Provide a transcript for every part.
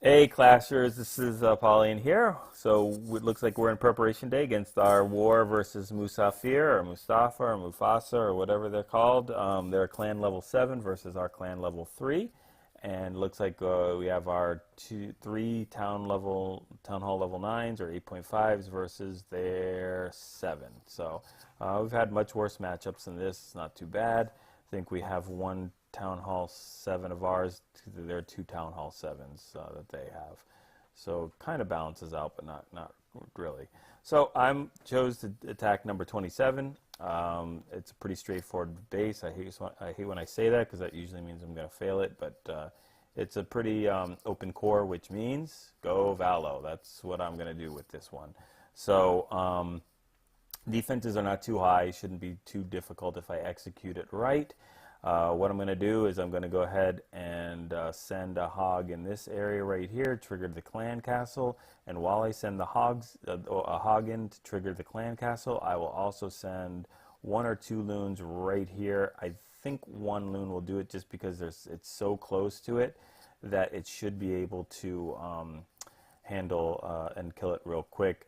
Hey Clashers, this is Pauline here. So it looks like we're in preparation day against our war versus Musafir or Mustafa or Mufasa or whatever they're called. They're clan level 7 versus our clan level 3. And it looks like we have our three town hall level 9s or 8.5s versus their 7. So we've had much worse matchups than this. It's not too bad. I think we have one Town Hall 7 of ours. There are two Town Hall 7s that they have. So kind of balances out, but not really. So I chose to attack number 27. It's a pretty straightforward base. I hate when I say that because that usually means I'm going to fail it, but it's a pretty open core, which means GoVaLo. That's what I'm going to do with this one. So defenses are not too high. Shouldn't be too difficult if I execute it right. What I'm going to do is I'm going to go ahead and send a hog in this area right here, trigger the clan castle. And while I send the a hog in to trigger the clan castle, I will also send one or two loons right here. I think one loon will do it just because it's so close to it that it should be able to handle and kill it real quick.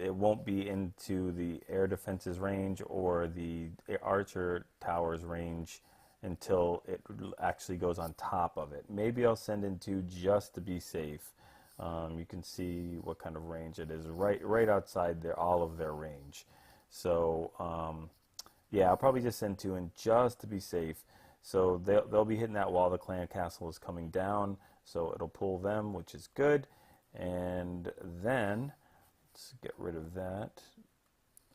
It won't be into the air defenses range or the archer towers range until it actually goes on top of it. Maybe I'll send in two just to be safe. You can see what kind of range it is right outside all of their range. So yeah, I'll probably just send two in just to be safe. So they'll be hitting that while the clan castle is coming down. So it'll pull them, which is good. And then let's get rid of that.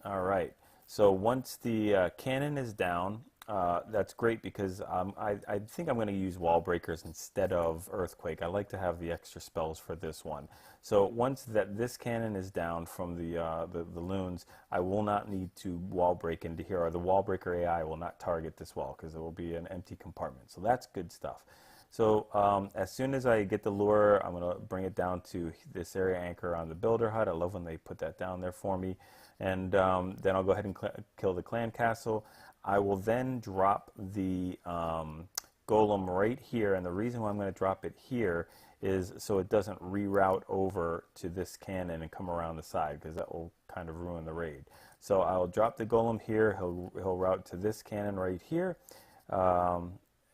All right. So once the cannon is down, that's great because I think I'm going to use wall breakers instead of earthquake. I like to have the extra spells for this one. So once this cannon is down from the loons, I will not need to wall break into here, or the wall breaker AI will not target this wall because it will be an empty compartment. So that's good stuff. So as soon as I get the lure, I'm going to bring it down to this area anchor on the builder hut. I love when they put that down there for me. And then I'll go ahead and kill the clan castle. I will then drop the golem right here. And the reason why I'm going to drop it here is so it doesn't reroute over to this cannon and come around the side, because that will kind of ruin the raid. So I'll drop the golem here. He'll route to this cannon right here.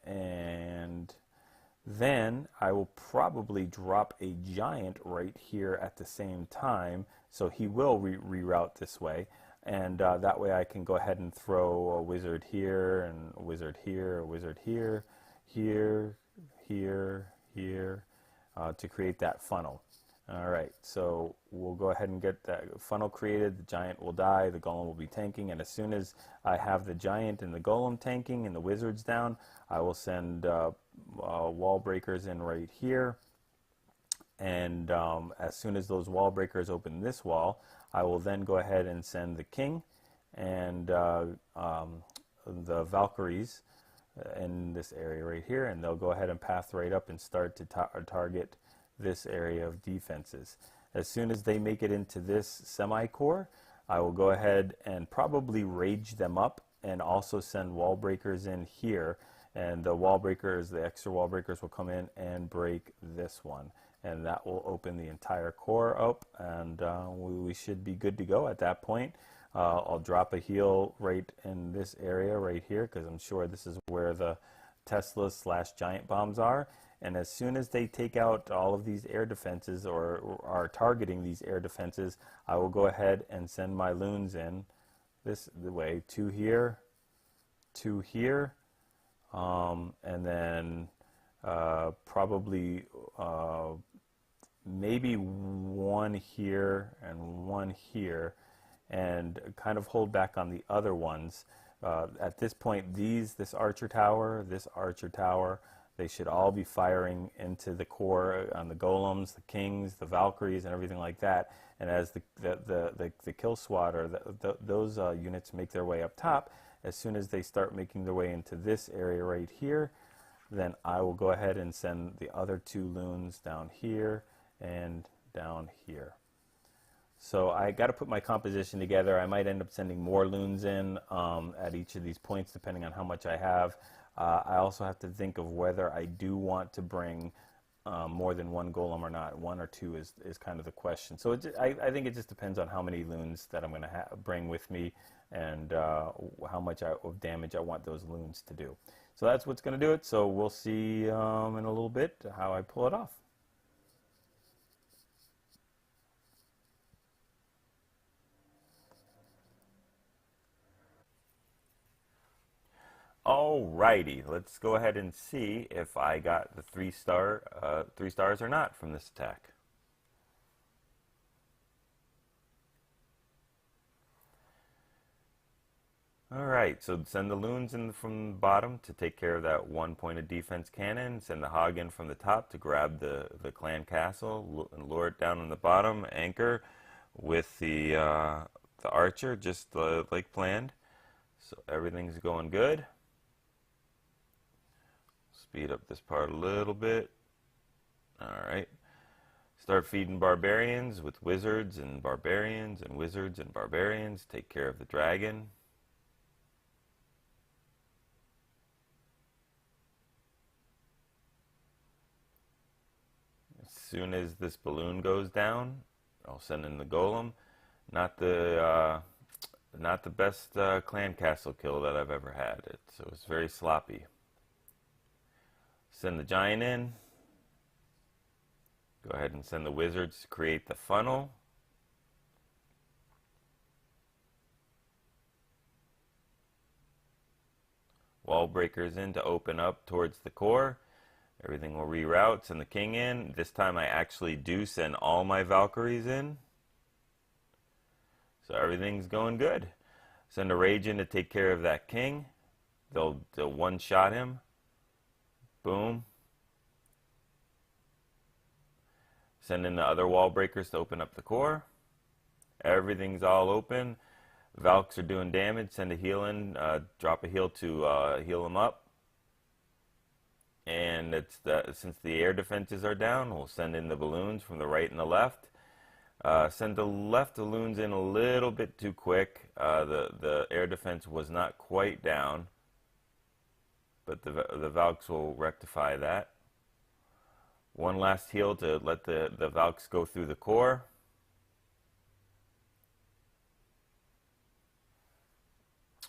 And then I will probably drop a giant right here at the same time, so he will reroute this way, and that way I can go ahead and throw a wizard here, and a wizard here, a wizard here, here, here, here, to create that funnel. Alright, so we'll go ahead and get that funnel created. The giant will die, the golem will be tanking, and as soon as I have the giant and the golem tanking and the wizards down, I will send wall breakers in right here. And as soon as those wall breakers open this wall, I will then go ahead and send the king and the Valkyries in this area right here, and they'll go ahead and path right up and start to target this area of defenses. As soon as they make it into this semi-core, I will go ahead and probably rage them up and also send wall breakers in here, and the wall breakers, the extra wall breakers, will come in and break this one, and that will open the entire core up, and we should be good to go at that point. I'll drop a heal right in this area right here, because I'm sure this is where the Tesla / giant bombs are. And as soon as they take out all of these air defenses, or are targeting these air defenses, I will go ahead and send my loons in the way, two here, and then probably maybe one here and one here, and kind of hold back on the other ones. At this point, this archer tower, they should all be firing into the core on the golems, the kings, the Valkyries, and everything like that. And as the kill SWAT, or those units make their way up top, as soon as they start making their way into this area right here, then I will go ahead and send the other two loons down here and down here. So I got to put my composition together. I might end up sending more loons in at each of these points, depending on how much I have. I also have to think of whether I do want to bring more than one golem or not. One or two is kind of the question. So I think it just depends on how many loons that I'm going to bring with me, and how much of damage I want those loons to do. So that's what's going to do it. So we'll see in a little bit how I pull it off. Alrighty, let's go ahead and see if I got the three stars or not from this attack. Alright, so send the loons in from the bottom to take care of that 1 point of defense cannon. Send the hog in from the top to grab the clan castle and lure it down on the bottom. Anchor with the archer, just like planned. So everything's going good. Speed up this part a little bit. Alright. Start feeding barbarians with wizards and barbarians and wizards and barbarians. Take care of the dragon. As soon as this balloon goes down, I'll send in the golem. Not the best clan castle kill that I've ever had. It was very sloppy. Send the giant in. Go ahead and send the wizards to create the funnel. Wall breakers in to open up towards the core. Everything will reroute. Send the king in. This time I actually do send all my Valkyries in. So everything's going good. Send a rage in to take care of that king. They'll one-shot him. Boom. Send in the other wall breakers to open up the core. Everything's all open. Valks are doing damage. Send a heal in. Drop a heal to heal them up. And since the air defenses are down, we'll send in the balloons from the right and the left. Send the left balloons in a little bit too quick. The air defense was not quite down, but the Valks will rectify that. One last heal to let the Valks go through the core.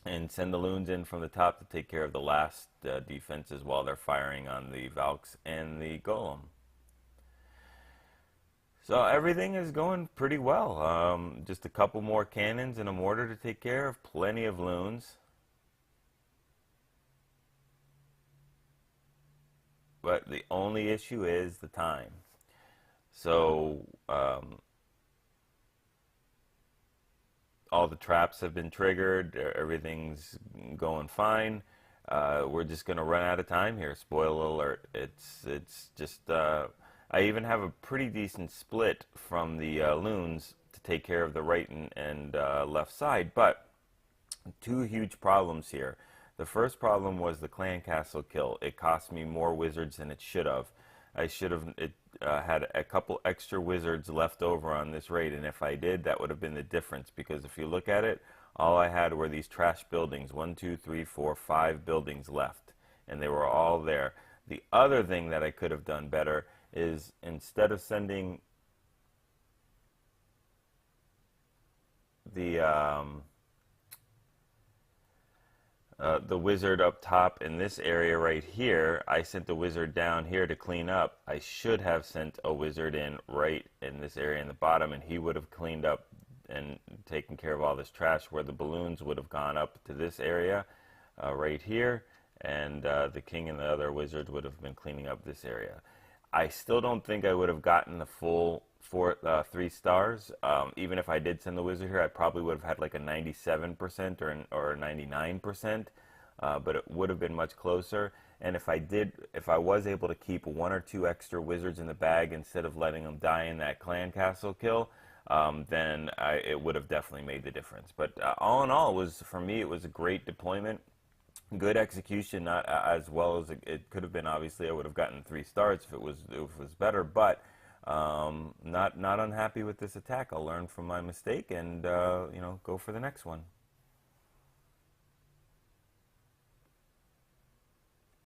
And send the loons in from the top to take care of the last defenses while they're firing on the Valks and the golem. So everything is going pretty well. Just a couple more cannons and a mortar to take care of. Plenty of loons. But the only issue is the time. So all the traps have been triggered. Everything's going fine. We're just going to run out of time here. Spoiler alert. It's just... I even have a pretty decent split from the loons to take care of the right and left side, but two huge problems here. The first problem was the clan castle kill. It cost me more wizards than it should have. I should have had a couple extra wizards left over on this raid, and if I did, that would have been the difference, because if you look at it, all I had were these trash buildings. 1, 2, 3, 4, 5 buildings left, and they were all there. The other thing that I could have done better is, instead of sending the wizard up top in this area right here, I sent the wizard down here to clean up. I should have sent a wizard in right in this area in the bottom, and he would have cleaned up and taken care of all this trash, where the balloons would have gone up to this area right here, and the king and the other wizard would have been cleaning up this area. I still don't think I would have gotten the full 3 stars. Even if I did send the wizard here, I probably would have had like a 97% or a 99%, but it would have been much closer. And if I was able to keep 1 or 2 extra wizards in the bag instead of letting them die in that clan castle kill, then it would have definitely made the difference. But all in all, for me, it was a great deployment. Good execution, not as well as it could have been. Obviously, I would have gotten 3 stars if it was better, but not unhappy with this attack. I'll learn from my mistake and go for the next one.